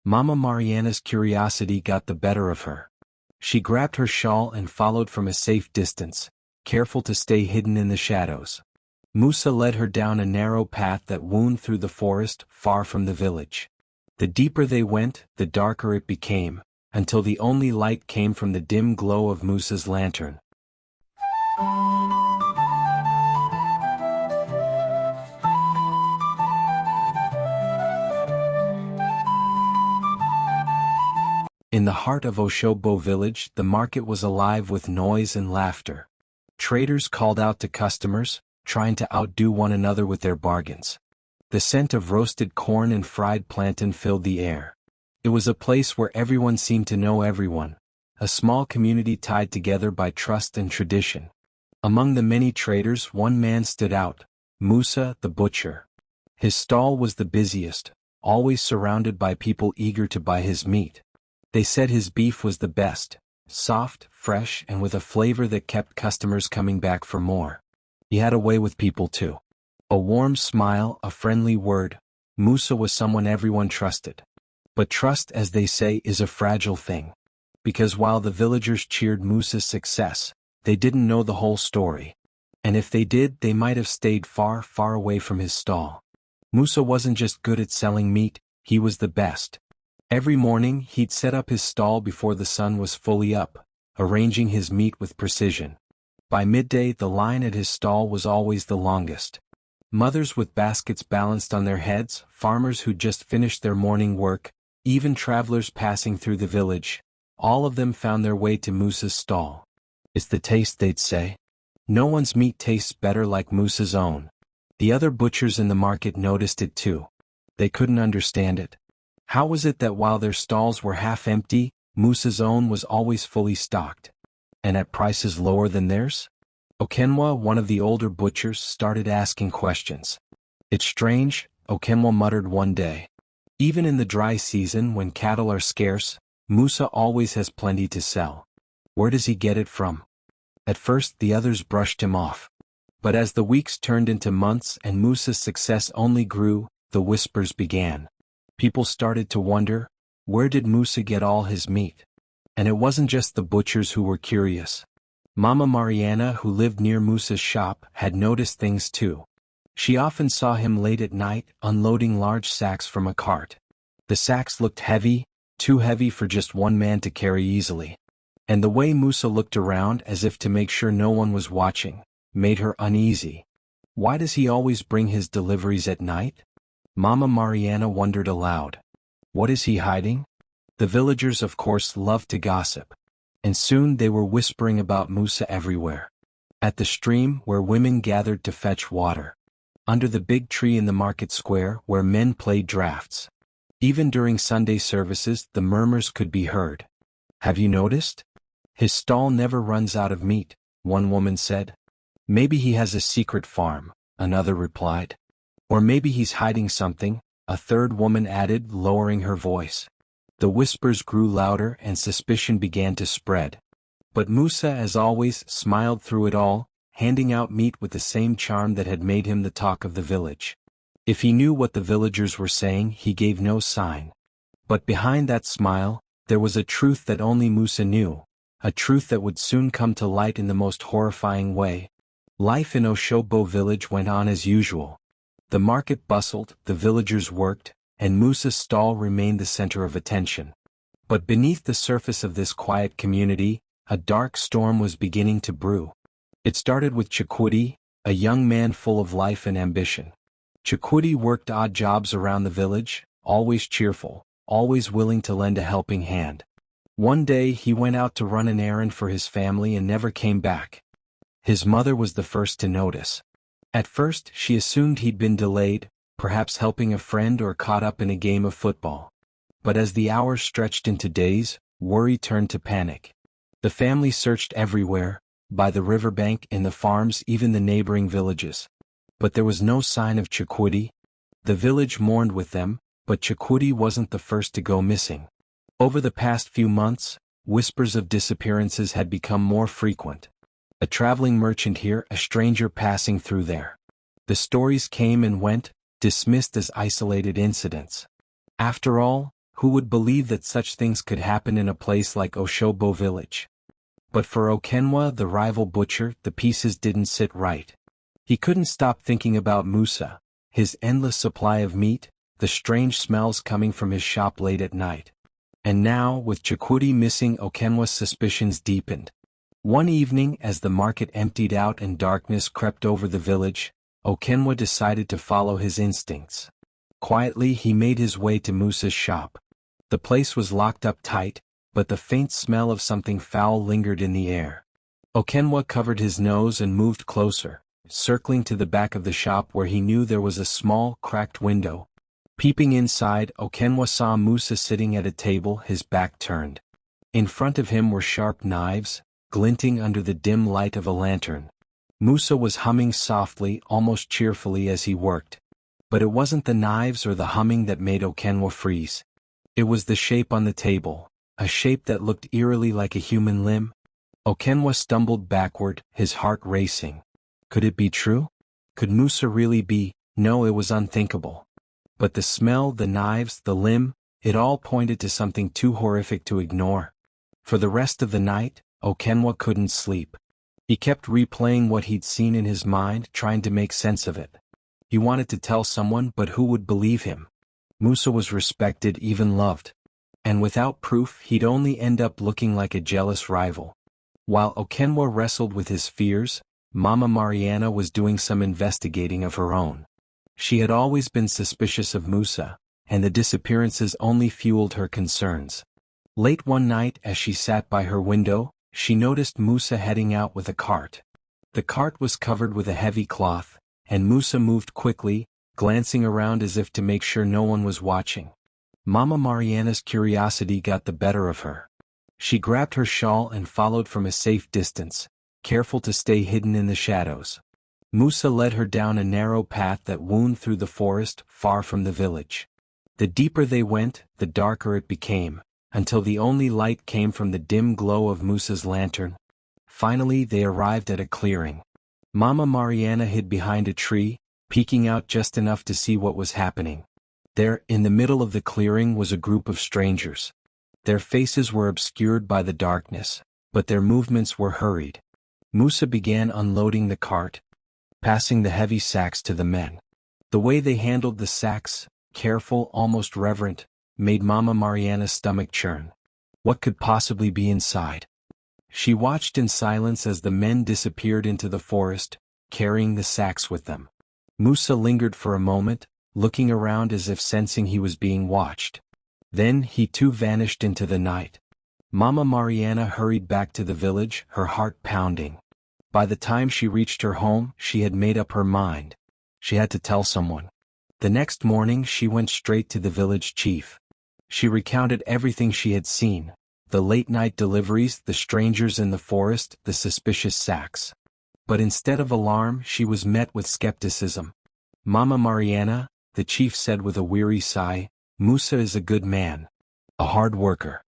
Mama Mariana's curiosity got the better of her. She grabbed her shawl and followed from a safe distance, careful to stay hidden in the shadows. Musa led her down a narrow path that wound through the forest, far from the village. The deeper they went, the darker it became, until the only light came from the dim glow of Musa's lantern. In the heart of Oshobo village, the market was alive with noise and laughter. Traders called out to customers, trying to outdo one another with their bargains. The scent of roasted corn and fried plantain filled the air. It was a place where everyone seemed to know everyone, a small community tied together by trust and tradition. Among the many traders, one man stood out, Musa the butcher. His stall was the busiest, always surrounded by people eager to buy his meat. They said his beef was the best, soft, fresh, and with a flavor that kept customers coming back for more. He had a way with people too. A warm smile, a friendly word. Musa was someone everyone trusted. But trust, as they say, is a fragile thing. Because while the villagers cheered Musa's success, they didn't know the whole story. And if they did, they might have stayed far, far away from his stall. Musa wasn't just good at selling meat, he was the best. Every morning, he'd set up his stall before the sun was fully up, arranging his meat with precision. By midday, the line at his stall was always the longest. Mothers with baskets balanced on their heads, farmers who'd just finished their morning work, even travelers passing through the village, all of them found their way to Musa's stall. It's the taste, they'd say. No one's meat tastes better like Musa's own. The other butchers in the market noticed it too. They couldn't understand it. How was it that while their stalls were half empty, Musa's own was always fully stocked? And at prices lower than theirs? Okenwa, one of the older butchers, started asking questions. It's strange, Okenwa muttered one day. Even in the dry season when cattle are scarce, Musa always has plenty to sell. Where does he get it from? At first the others brushed him off. But as the weeks turned into months and Musa's success only grew, the whispers began. People started to wonder, where did Musa get all his meat? And it wasn't just the butchers who were curious. Mama Mariana, who lived near Musa's shop, had noticed things too. She often saw him late at night, unloading large sacks from a cart. The sacks looked heavy, too heavy for just one man to carry easily. And the way Musa looked around as if to make sure no one was watching, made her uneasy. Why does he always bring his deliveries at night? Mama Mariana wondered aloud. What is he hiding? The villagers, of course, loved to gossip. And soon they were whispering about Musa everywhere. At the stream where women gathered to fetch water. Under the big tree in the market square where men played drafts. Even during Sunday services, the murmurs could be heard. Have you noticed? His stall never runs out of meat, one woman said. Maybe he has a secret farm, another replied. Or maybe he's hiding something, a third woman added, lowering her voice. The whispers grew louder and suspicion began to spread. But Musa, as always, smiled through it all, handing out meat with the same charm that had made him the talk of the village. If he knew what the villagers were saying, he gave no sign. But behind that smile, there was a truth that only Musa knew, a truth that would soon come to light in the most horrifying way. Life in Oshobo village went on as usual. The market bustled, the villagers worked, and Musa's stall remained the center of attention. But beneath the surface of this quiet community, a dark storm was beginning to brew. It started with Chikwudi, a young man full of life and ambition. Chikwudi worked odd jobs around the village, always cheerful, always willing to lend a helping hand. One day he went out to run an errand for his family and never came back. His mother was the first to notice. At first she assumed he'd been delayed, perhaps helping a friend or caught up in a game of football. But as the hours stretched into days, worry turned to panic. The family searched everywhere, by the riverbank, in the farms, even the neighboring villages. But there was no sign of Chikwudi. The village mourned with them, but Chikwudi wasn't the first to go missing. Over the past few months, whispers of disappearances had become more frequent. A traveling merchant here, a stranger passing through there. The stories came and went, dismissed as isolated incidents. After all, Who would believe that such things could happen in a place like Oshobo village? But for Okenwa, the rival butcher, the pieces didn't sit right. He couldn't stop thinking about Musa, his endless supply of meat, the strange smells coming from his shop late at night. And now, with Chukwudi missing, Okenwa's suspicions deepened. One evening, as the market emptied out and darkness crept over the village, Okenwa decided to follow his instincts. Quietly, he made his way to Musa's shop. The place was locked up tight, but the faint smell of something foul lingered in the air. Okenwa covered his nose and moved closer, circling to the back of the shop where he knew there was a small, cracked window. Peeping inside, Okenwa saw Musa sitting at a table, his back turned. In front of him were sharp knives, glinting under the dim light of a lantern. Musa was humming softly, almost cheerfully as he worked. But it wasn't the knives or the humming that made Okenwa freeze. It was the shape on the table, a shape that looked eerily like a human limb. Okenwa stumbled backward, his heart racing. Could it be true? Could Musa really be? No, it was unthinkable. But the smell, the knives, the limb, it all pointed to something too horrific to ignore. For the rest of the night, Okenwa couldn't sleep. He kept replaying what he'd seen in his mind, trying to make sense of it. He wanted to tell someone, but who would believe him? Musa was respected, even loved. And without proof, he'd only end up looking like a jealous rival. While Okenwa wrestled with his fears, Mama Mariana was doing some investigating of her own. She had always been suspicious of Musa, and the disappearances only fueled her concerns. Late one night, as she sat by her window, she noticed Musa heading out with a cart. The cart was covered with a heavy cloth, and Musa moved quickly, glancing around as if to make sure no one was watching. Mama Mariana's curiosity got the better of her. She grabbed her shawl and followed from a safe distance, careful to stay hidden in the shadows. Musa led her down a narrow path that wound through the forest, far from the village. The deeper they went, the darker it became, until the only light came from the dim glow of Musa's lantern. Finally, they arrived at a clearing. Mama Mariana hid behind a tree, peeking out just enough to see what was happening. There, in the middle of the clearing, was a group of strangers. Their faces were obscured by the darkness, but their movements were hurried. Musa began unloading the cart, passing the heavy sacks to the men. The way they handled the sacks, careful, almost reverent, made Mama Mariana's stomach churn. What could possibly be inside? She watched in silence as the men disappeared into the forest, carrying the sacks with them. Musa lingered for a moment, looking around as if sensing he was being watched. Then he too vanished into the night. Mama Mariana hurried back to the village, her heart pounding. By the time she reached her home, she had made up her mind. She had to tell someone. The next morning she went straight to the village chief. She recounted everything she had seen, the late-night deliveries, the strangers in the forest, the suspicious sacks. But instead of alarm, she was met with skepticism. Mama Mariana, the chief said with a weary sigh, Musa is a good man. A hard worker.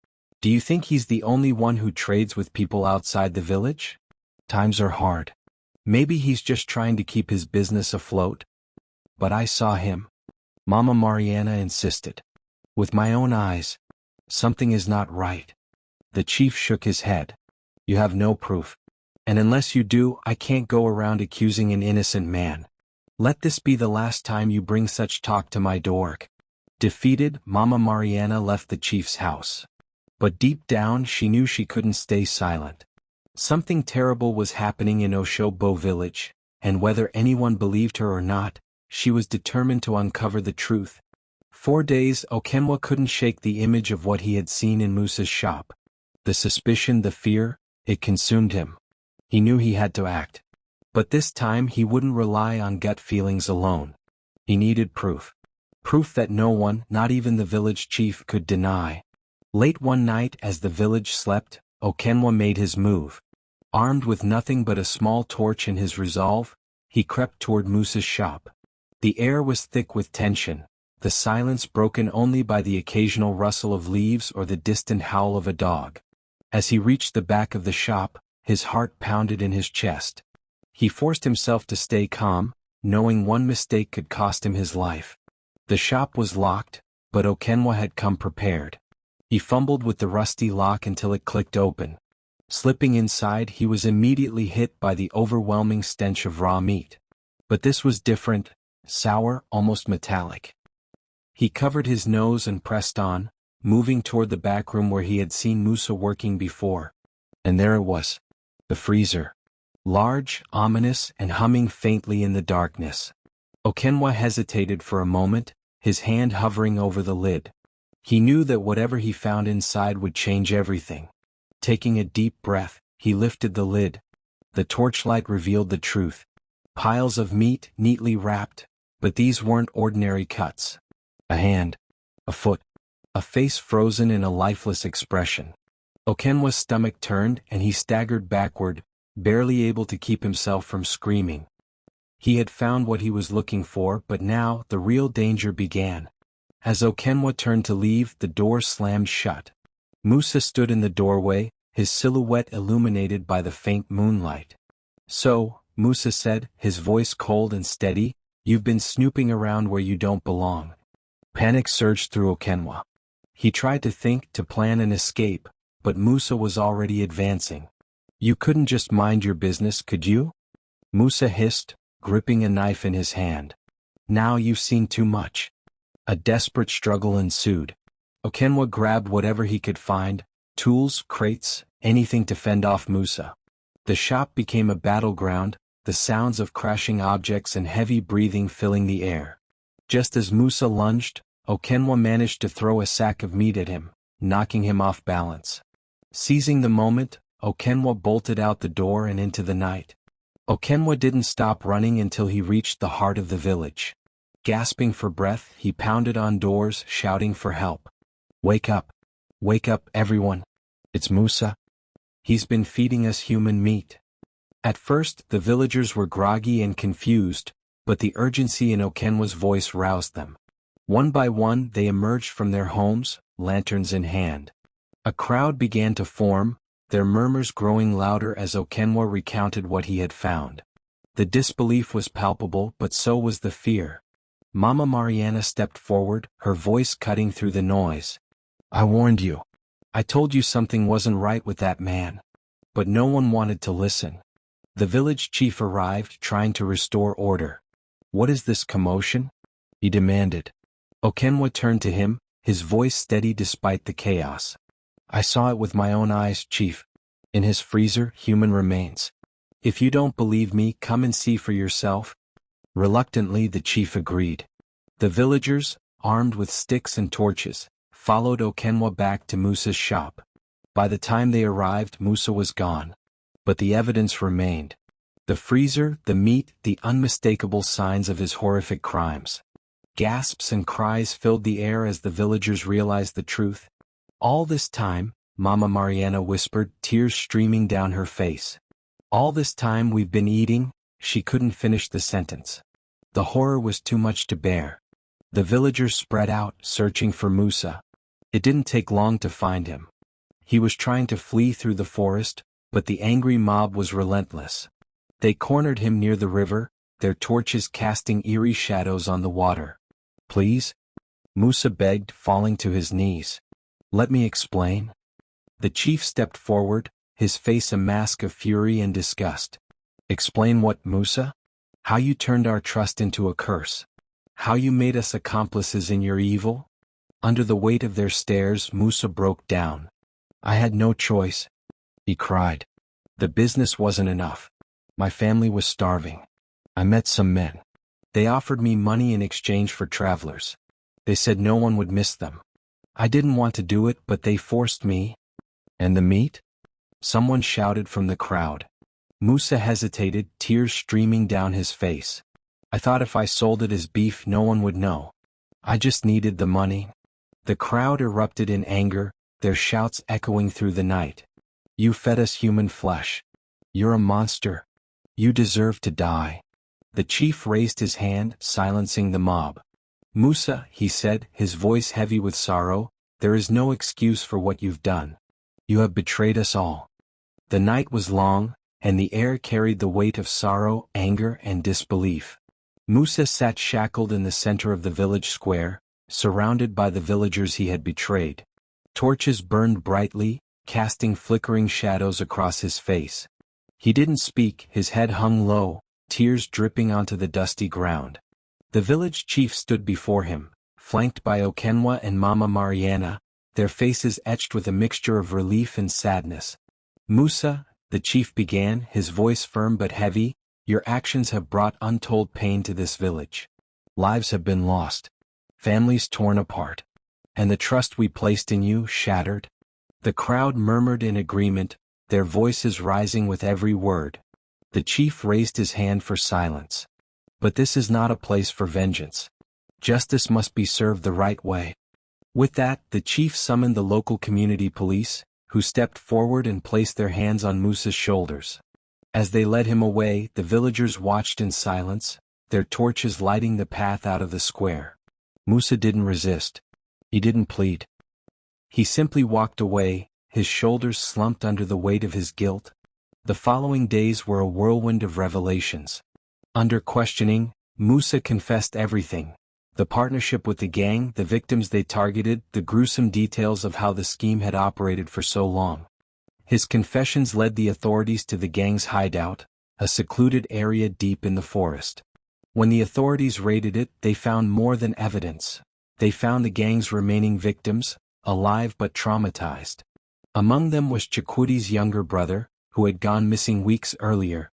Do you think he's the only one who trades with people outside the village? Times are hard. Maybe he's just trying to keep his business afloat. But I saw him. Mama Mariana insisted. With my own eyes. Something is not right. The chief shook his head. You have no proof. And unless you do, I can't go around accusing an innocent man. Let this be the last time you bring such talk to my door. Defeated, Mama Mariana left the chief's house. But deep down she knew she couldn't stay silent. Something terrible was happening in Oshobo village, and whether anyone believed her or not, she was determined to uncover the truth. 4 days, Okenwa couldn't shake the image of what he had seen in Musa's shop. The suspicion, the fear, it consumed him. He knew he had to act. But this time he wouldn't rely on gut feelings alone. He needed proof. Proof that no one, not even the village chief, could deny. Late one night, as the village slept, Okenwa made his move. Armed with nothing but a small torch and his resolve, he crept toward Musa's shop. The air was thick with tension, the silence broken only by the occasional rustle of leaves or the distant howl of a dog. As he reached the back of the shop, his heart pounded in his chest. He forced himself to stay calm, knowing one mistake could cost him his life. The shop was locked, but Okenwa had come prepared. He fumbled with the rusty lock until it clicked open. Slipping inside, he was immediately hit by the overwhelming stench of raw meat. But this was different, sour, almost metallic. He covered his nose and pressed on, moving toward the back room where he had seen Musa working before. And there it was. The freezer. Large, ominous, and humming faintly in the darkness. Okenwa hesitated for a moment, his hand hovering over the lid. He knew that whatever he found inside would change everything. Taking a deep breath, he lifted the lid. The torchlight revealed the truth. Piles of meat neatly wrapped, but these weren't ordinary cuts. A hand, a foot, a face frozen in a lifeless expression. Okenwa's stomach turned and he staggered backward, barely able to keep himself from screaming. He had found what he was looking for, but now the real danger began. As Okenwa turned to leave, the door slammed shut. Musa stood in the doorway, his silhouette illuminated by the faint moonlight. "So," Musa said, his voice cold and steady, "you've been snooping around where you don't belong." Panic surged through Okenwa. He tried to think, to plan an escape, but Musa was already advancing. "You couldn't just mind your business, could you?" Musa hissed, gripping a knife in his hand. "Now you've seen too much." A desperate struggle ensued. Okenwa grabbed whatever he could find, tools, crates, anything to fend off Musa. The shop became a battleground, the sounds of crashing objects and heavy breathing filling the air. Just as Musa lunged, Okenwa managed to throw a sack of meat at him, knocking him off balance. Seizing the moment, Okenwa bolted out the door and into the night. Okenwa didn't stop running until he reached the heart of the village. Gasping for breath, he pounded on doors, shouting for help. Wake up, everyone. It's Musa. He's been feeding us human meat." At first, the villagers were groggy and confused, but the urgency in Okenwa's voice roused them. One by one, they emerged from their homes, lanterns in hand. A crowd began to form, their murmurs growing louder as Okenwa recounted what he had found. The disbelief was palpable, but so was the fear. Mama Mariana stepped forward, her voice cutting through the noise. "I warned you. I told you something wasn't right with that man." But no one wanted to listen. The village chief arrived, trying to restore order. "What is this commotion?" he demanded. Okenwa turned to him, his voice steady despite the chaos. "I saw it with my own eyes, chief. In his freezer, human remains. If you don't believe me, come and see for yourself." Reluctantly, the chief agreed. The villagers, armed with sticks and torches, followed Okenwa back to Musa's shop. By the time they arrived, Musa was gone. But the evidence remained. The freezer, the meat, the unmistakable signs of his horrific crimes. Gasps and cries filled the air as the villagers realized the truth. "All this time," Mama Mariana whispered, tears streaming down her face. "All this time we've been eating." She couldn't finish the sentence. The horror was too much to bear. The villagers spread out, searching for Musa. It didn't take long to find him. He was trying to flee through the forest, but the angry mob was relentless. They cornered him near the river, their torches casting eerie shadows on the water. "Please?" Musa begged, falling to his knees. "Let me explain." The chief stepped forward, his face a mask of fury and disgust. "Explain what, Musa? How you turned our trust into a curse? How you made us accomplices in your evil?" Under the weight of their stares, Musa broke down. "I had no choice," he cried. "The business wasn't enough. My family was starving. I met some men. They offered me money in exchange for travelers. They said no one would miss them. I didn't want to do it, but they forced me." "And the meat?" someone shouted from the crowd. Musa hesitated, tears streaming down his face. "I thought if I sold it as beef no one would know. I just needed the money." The crowd erupted in anger, their shouts echoing through the night. "You fed us human flesh. You're a monster. You deserve to die." The chief raised his hand, silencing the mob. "Musa," he said, his voice heavy with sorrow, "there is no excuse for what you've done. You have betrayed us all." The night was long, and the air carried the weight of sorrow, anger, and disbelief. Musa sat shackled in the center of the village square, surrounded by the villagers he had betrayed. Torches burned brightly, casting flickering shadows across his face. He didn't speak, his head hung low, tears dripping onto the dusty ground. The village chief stood before him, flanked by Okenwa and Mama Mariana, their faces etched with a mixture of relief and sadness. "Musa," the chief began, his voice firm but heavy, "your actions have brought untold pain to this village. Lives have been lost. Families torn apart. And the trust we placed in you shattered." The crowd murmured in agreement, their voices rising with every word. The chief raised his hand for silence. "But this is not a place for vengeance. Justice must be served the right way." With that, the chief summoned the local community police, who stepped forward and placed their hands on Musa's shoulders. As they led him away, the villagers watched in silence, their torches lighting the path out of the square. Musa didn't resist. He didn't plead. He simply walked away, his shoulders slumped under the weight of his guilt. The following days were a whirlwind of revelations. Under questioning, Musa confessed everything: the partnership with the gang, the victims they targeted, the gruesome details of how the scheme had operated for so long. His confessions led the authorities to the gang's hideout, a secluded area deep in the forest. When the authorities raided it, they found more than evidence. They found the gang's remaining victims, alive but traumatized. Among them was Chikwudi's younger brother, who had gone missing weeks earlier.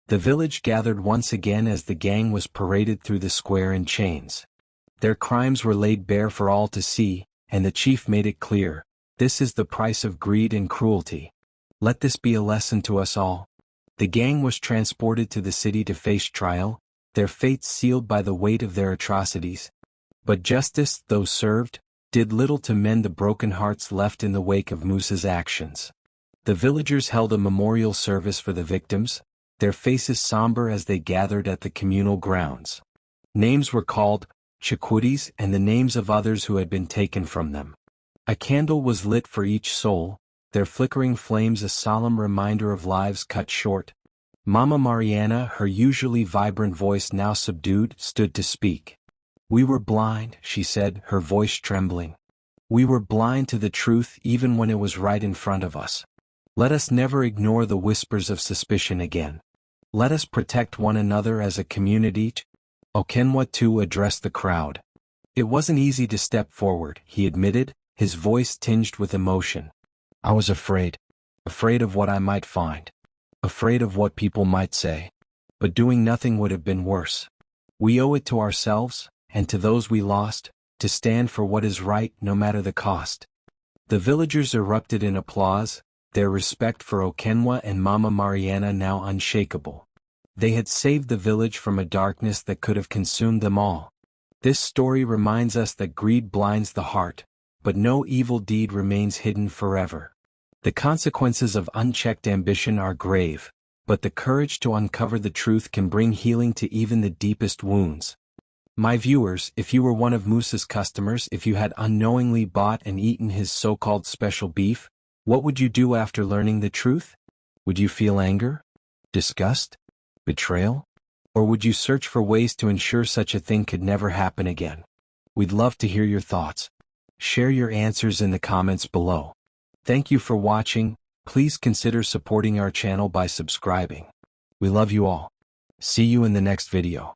The village gathered once again as the gang was paraded through the square in chains. Their crimes were laid bare for all to see, and the chief made it clear: this is the price of greed and cruelty. Let this be a lesson to us all. The gang was transported to the city to face trial, their fates sealed by the weight of their atrocities. But justice, though served, did little to mend the broken hearts left in the wake of Musa's actions. The villagers held a memorial service for the victims, their faces somber as they gathered at the communal grounds. Names were called, Chikwudi's and the names of others who had been taken from them. A candle was lit for each soul, their flickering flames a solemn reminder of lives cut short. Mama Mariana, her usually vibrant voice now subdued, stood to speak. "We were blind," she said, her voice trembling. "We were blind to the truth even when it was right in front of us. Let us never ignore the whispers of suspicion again. Let us protect one another as a community." Okenwa too addressed the crowd. "It wasn't easy to step forward," he admitted, his voice tinged with emotion. "I was afraid of what I might find, afraid of what people might say. But doing nothing would have been worse. We owe it to ourselves, and to those we lost, to stand for what is right no matter the cost." The villagers erupted in applause, their respect for Okenwa and Mama Mariana now unshakable. They had saved the village from a darkness that could have consumed them all. This story reminds us that greed blinds the heart, but no evil deed remains hidden forever. The consequences of unchecked ambition are grave, but the courage to uncover the truth can bring healing to even the deepest wounds. My viewers, if you were one of Musa's customers, if you had unknowingly bought and eaten his so-called special beef, what would you do after learning the truth? Would you feel anger? Disgust? Betrayal? Or would you search for ways to ensure such a thing could never happen again? We'd love to hear your thoughts. Share your answers in the comments below. Thank you for watching. Please consider supporting our channel by subscribing. We love you all. See you in the next video.